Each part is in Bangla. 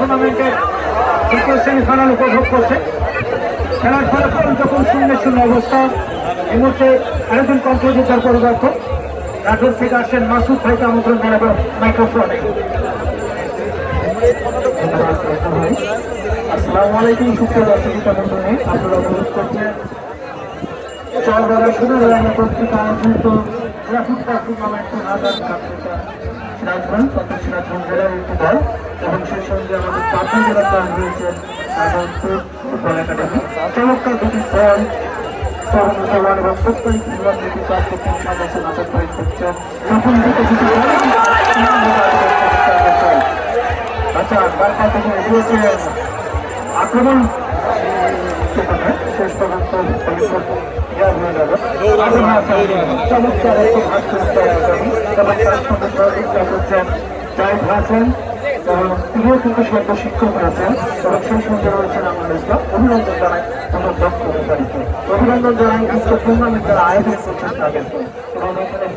টুর্নামেন্টের দ্বিতীয় সেমিফাইনাল উপভোগ করছে। খেলার ফলাফল যখন 0-0 অবস্থা, এই মুহূর্তে আরেকজন কম্পোজিটার পরিবর্তন রাজুর থেকে আসছেন মাসুদ ভাইকে আমন্ত্রণ জানাবেন মাইক্রোফোনে। আসসালামু আলাইকুম সুপ্রিয় দর্শক মণ্ডলী, আপনারা অনুরোধ করছেন চরবাড়া সোনারগাঁও পত্রিকা আয়োজিত ফুটবল টুর্নামেন্টের আয়োজন সিরাজগঞ্জ সিরাজগঞ্জ জেলার একটি দল এবং সেই সঙ্গে আমাদের পাবনা জেলার দল রয়েছেন ফুটবল একাডেমি। চমৎকার দুটি দল তরুণ জওয়ান এবং প্রত্যেক দুটি প্রাপ্ত টিম সদস্য নাচক করে করছেন। নতুন দুটো আচ্ছা বার্তা থেকে এগিয়েছেন আক্রমণ শেষ পর্যন্ত চমৎকার একটু জাহিদ হাসান তিনিও কিন্তু সদ্য শিক্ষক হয়েছেন এবং সেই সঙ্গে রয়েছেন আমার ইসলাম। অভিনন্দন জানাই আমার দক্ষ অধিকারীকে, অভিনন্দন জানাই আজকে টুর্নামেন্ট যারা আয়োজন করছেন তাদেরকে এবং এখানে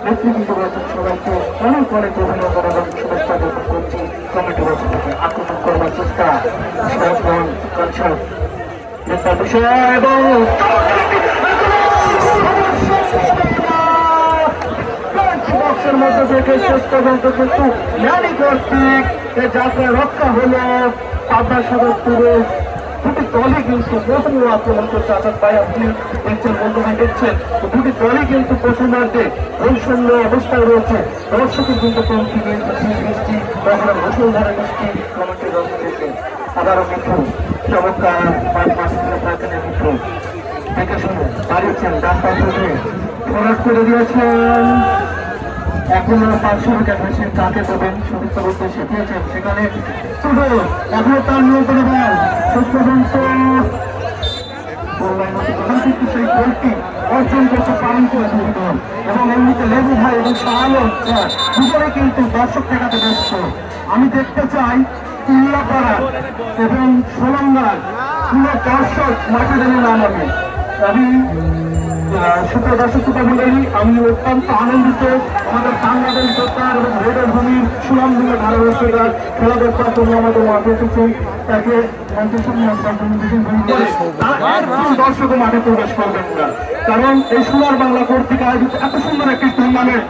নেতৃবৃন্দ রয়েছেন সবাইকে অনেক অনেক অভিনন্দন এবং শুভেচ্ছা জ্ঞাপন করছি। কমিটি রয়েছে আক্রমণ করবার চেষ্টা বিষয় এবং বক্সের মধ্যে থেকে শেষ পর্যন্ত কিন্তু ম্যানি কর্তৃক যাত্রা রক্ষা হলো পাবনা সদরপুরে। দুটি দলই কিন্তু প্রথমে আক্রমণ করছে। আজাদ ভাই আপনি দেখছেন, বন্ধুরা দেখছেন, দুটি দলই কিন্তু প্রথমার্ধে বৈষম্য অবস্থায় রয়েছে। দর্শকের কিন্তু কমতি বৃষ্টি কখনো মুষলধারে বৃষ্টি কমিটি রয়েছে। আবারও মিঠু চমৎকার মিঠু দেখে শুনে দাঁড়িয়েছেন, ডান পাশে ফরাট করে দিয়েছেন। এখনো 500 মিটার বেশি কাকে দেবেন সমস্ত করতে শিখিয়েছেন, সেখানে এখনো তার নিয়ন্ত্রণে বল শেষ পর্যন্ত সেই গোলটি অর্জন করতে পারেন এবং এমনিতে লেবু ভাই এবং শাহালম দুজনে কিন্তু দর্শক দেখাতে ব্যস্ত। আমি দেখতে চাই উল্লাপাড়া এবং সোলঙ্গার পুরো দর্শক মাঠে জেনে নামাবে। আমি সুপ্রিয় দর্শক মন্ডলী, আমি অত্যন্ত আনন্দিত আমাদের বাংলাদেশ সরকার এবং রেডের ভূমির সুনামধন্য ধারাভাষ্যকার খেলা দেখবার জন্য আমাদের মাঠে এসেছেন। তাকে দর্শকও মাঠে প্রবেশ করবেন না, কারণ এই সোনার বাংলা কর্তৃক আয়োজিত এত সুন্দর একটি টুর্নামেন্ট